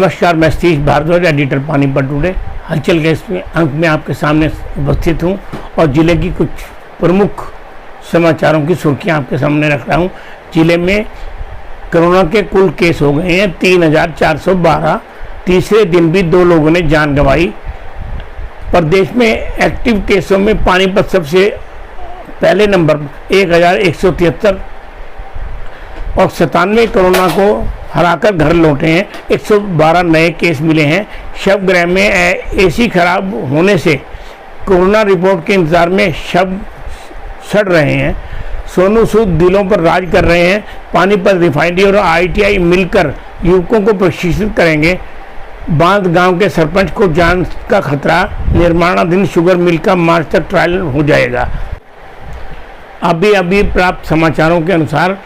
नमस्कार, मैं Satish Bhardwaj, editor Panipat today. हलचल के इसमें अंक में आपके सामने उपस्थित हूं और ज़िले की कुछ प्रमुख समाचारों की सुर्खियां आपके सामने रख रहा हूं। ज़िले में कोरोना के कुल केस हो गए हैं 3412। तीसरे दिन भी 2 लोगों ने जान गंवाई। प्रदेश में एक्टिव केसों में पानीपत सबसे पहले नंबर 1173 और 97 कोरोना को हराकर घर लौटे हैं। 112 नए केस मिले हैं। शवगृह में एसी खराब होने से कोरोना रिपोर्ट के इंतजार में शव सड़ रहे हैं। सोनू सूद दिलों पर राज कर रहे हैं। पानीपत रिफाइनरी और ITI मिलकर युवकों को प्रशिक्षित करेंगे। बांध गांव के सरपंच को जान का खतरा। निर्माणाधीन शुगर मिल का मार्च तक ट्रायल हो जाएगा। अभी प्राप्त समाचारों के अनुसार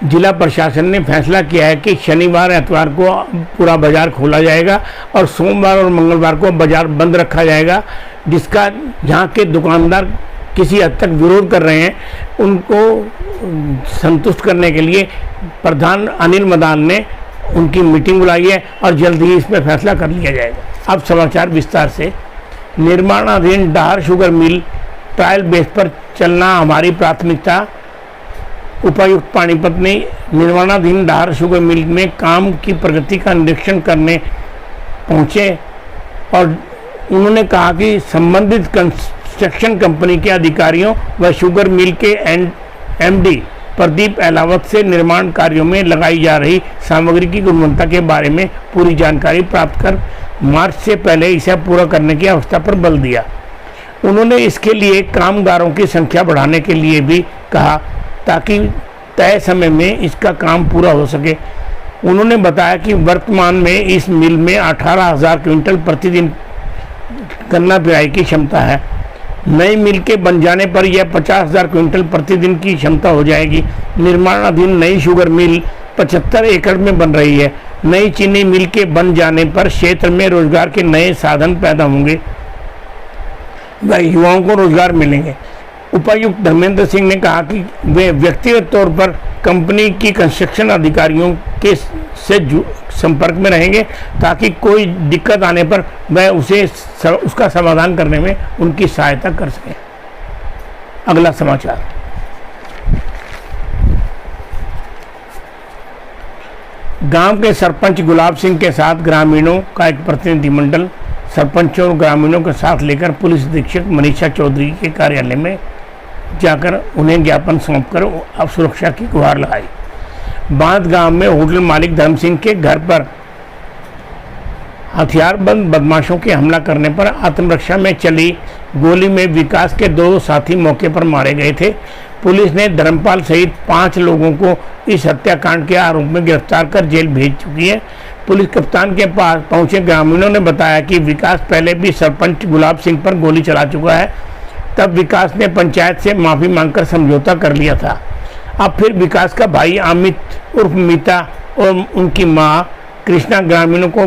जिला प्रशासन ने फैसला किया है कि शनिवार एतवार को पूरा बाजार खोला जाएगा और सोमवार और मंगलवार को बाजार बंद रखा जाएगा, जिसका जहां के दुकानदार किसी हद तक विरोध कर रहे हैं उनको संतुष्ट करने के लिए प्रधान अनिल मदान ने उनकी मीटिंग बुलाई है और जल्द ही इस पर फैसला कर लिया जाएगा। अब समाचार विस्तार से। निर्माणाधीन डाहर शुगर मिल ट्रायल बेस पर चलना हमारी प्राथमिकता। उपायुक्त पानीपत ने निर्माणाधीन डाहर शुगर मिल में काम की प्रगति का निरीक्षण करने पहुंचे और उन्होंने कहा कि संबंधित कंस्ट्रक्शन कंपनी के अधिकारियों व शुगर मिल के MD प्रदीप अहलावत से निर्माण कार्यों में लगाई जा रही सामग्री की गुणवत्ता के बारे में पूरी जानकारी प्राप्त कर मार्च से पहले इसे पूरा करने की आवश्यकता पर बल दिया। उन्होंने इसके लिए कामगारों की संख्या बढ़ाने के लिए भी कहा ताकि तय समय में इसका काम पूरा हो सके। उन्होंने बताया कि वर्तमान में इस मिल में 18,000 क्विंटल प्रतिदिन गन्ना पेराई की क्षमता है। नई मिल के बन जाने पर यह 50,000 क्विंटल प्रतिदिन की क्षमता हो जाएगी। निर्माणाधीन नई शुगर मिल 75 एकड़ में बन रही है। नई चीनी मिल के बन जाने पर क्षेत्र में रोजगार के नए साधन पैदा होंगे व युवाओं को रोजगार मिलेंगे। उपायुक्त धर्मेंद्र सिंह ने कहा कि वे व्यक्तिगत तौर पर कंपनी की कंस्ट्रक्शन अधिकारियों के से संपर्क में रहेंगे ताकि कोई दिक्कत आने पर वह उसका समाधान करने में उनकी सहायता कर सकें। अगला समाचार। गांव के सरपंच गुलाब सिंह के साथ ग्रामीणों का एक प्रतिनिधिमंडल सरपंचों और ग्रामीणों के साथ लेकर पुलिस अधीक्षक मनीषा चौधरी के कार्यालय में जाकर उन्हें ज्ञापन सौंपकर अब सुरक्षा की गुहार लगाई। बांध गांव में होटल मालिक धर्म सिंह के घर पर हथियारबंद बदमाशों के हमला करने पर आत्मरक्षा में चली गोली में विकास के 2 साथी मौके पर मारे गए थे। पुलिस ने धर्मपाल सहित 5 लोगों को इस हत्याकांड के आरोप में गिरफ्तार कर जेल भेज चुकी है। पुलिस कप्तान के पास पहुंचे ग्रामीणों ने बताया कि विकास पहले भी सरपंच गुलाब सिंह पर गोली चला चुका है। तब विकास ने पंचायत से माफ़ी मांगकर समझौता कर लिया था। अब फिर विकास का भाई अमित उर्फ मीता और उनकी मां कृष्णा ग्रामीणों को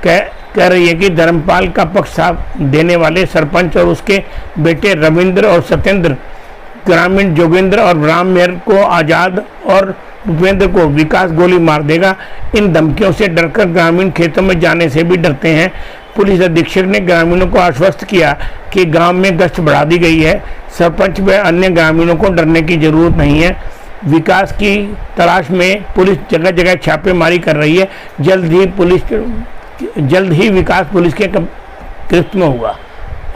कह रही है कि धर्मपाल का पक्ष साथ देने वाले सरपंच और उसके बेटे रविंद्र और सत्येंद्र ग्रामीण जोगेंद्र और राम मेहर को आज़ाद और भूपेंद्र को विकास गोली मार देगा। इन धमकियों से डरकर ग्रामीण खेतों में जाने से भी डरते हैं। पुलिस अधीक्षक ने ग्रामीणों को आश्वस्त किया कि गांव में गश्त बढ़ा दी गई है। सरपंच व अन्य ग्रामीणों को डरने की जरूरत नहीं है। विकास की तलाश में पुलिस जगह जगह छापेमारी कर रही है। जल्द ही विकास पुलिस के गिरफ्त में होगा।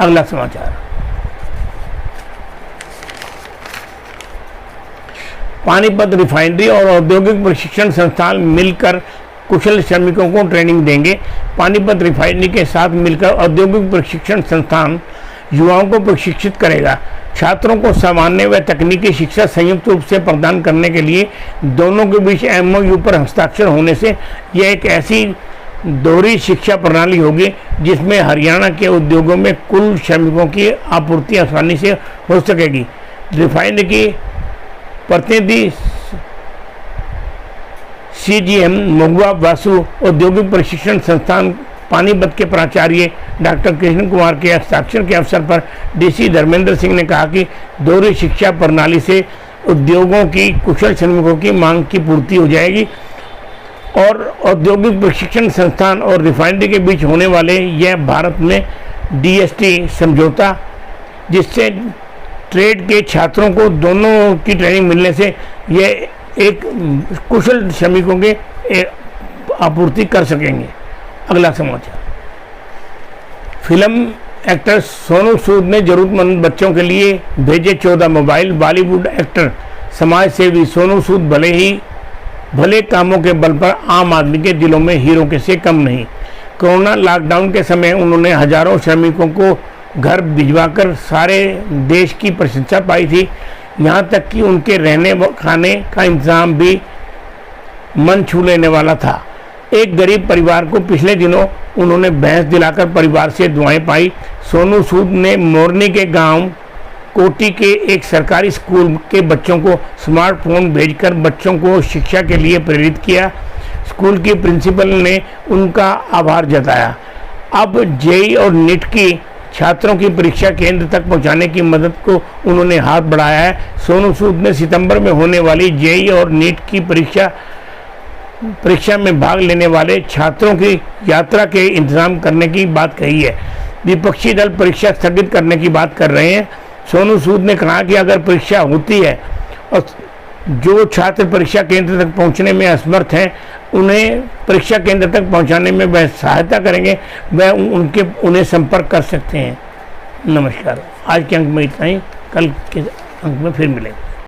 अगला समाचार। पानीपत रिफाइनरी और औद्योगिक प्रशिक्षण संस्थान मिलकर कुशल श्रमिकों को ट्रेनिंग देंगे। पानीपत रिफाइनरी के साथ मिलकर औद्योगिक प्रशिक्षण संस्थान युवाओं को प्रशिक्षित करेगा। छात्रों को सामान्य व तकनीकी शिक्षा संयुक्त रूप से प्रदान करने के लिए दोनों के बीच MOU पर हस्ताक्षर होने से यह एक ऐसी दोहरी शिक्षा प्रणाली होगी जिसमें हरियाणा के उद्योगों में कुल श्रमिकों की आपूर्ति आसानी से हो सकेगी। रिफाइनरी की प्रतिनिधि CGM महुआ वासु औद्योगिक प्रशिक्षण संस्थान पानीपत के प्राचार्य डॉक्टर कृष्ण कुमार के हस्ताक्षर के अवसर पर DC धर्मेंद्र सिंह ने कहा कि दोहरी शिक्षा प्रणाली से उद्योगों की कुशल श्रमिकों की मांग की पूर्ति हो जाएगी और औद्योगिक प्रशिक्षण संस्थान और रिफाइनरी के बीच होने वाले यह भारत में DST समझौता, जिससे ट्रेड के छात्रों को दोनों की ट्रेनिंग मिलने से यह एक कुशल श्रमिकों के आपूर्ति कर सकेंगे। अगला समाचार, फिल्म एक्टर सोनू सूद ने जरूरतमंद बच्चों के लिए भेजे 14 मोबाइल। बॉलीवुड एक्टर समाज सेवी सोनू सूद भले कामों के बल पर आम आदमी के दिलों में हीरो के से कम नहीं। कोरोना लॉकडाउन के समय उन्होंने हजारों श्रमिकों को घर भिजवाकर सारे देश की प्रशंसा पाई थी। यहाँ तक कि उनके रहने खाने का इंतजाम भी मन छू लेने वाला था। एक गरीब परिवार को पिछले दिनों उन्होंने भैंस दिलाकर परिवार से दुआएं पाई। सोनू सूद ने मोरनी के गांव कोटी के एक सरकारी स्कूल के बच्चों को स्मार्टफोन भेजकर बच्चों को शिक्षा के लिए प्रेरित किया। स्कूल की प्रिंसिपल ने उनका आभार जताया। अब जेईई और नीट की छात्रों की परीक्षा केंद्र तक पहुंचाने की मदद को उन्होंने हाथ बढ़ाया है। सोनू सूद ने सितंबर में होने वाली जेईई और नीट की परीक्षा में भाग लेने वाले छात्रों की यात्रा के इंतजाम करने की बात कही है। विपक्षी दल परीक्षा स्थगित करने की बात कर रहे हैं। सोनू सूद ने कहा कि अगर परीक्षा होती है और जो छात्र परीक्षा केंद्र तक पहुंचने में असमर्थ हैं, उन्हें परीक्षा केंद्र तक पहुंचाने में वह सहायता करेंगे, वह उन्हें संपर्क कर सकते हैं। नमस्कार, आज के अंक में इतना ही, कल के अंक में फिर मिलेंगे।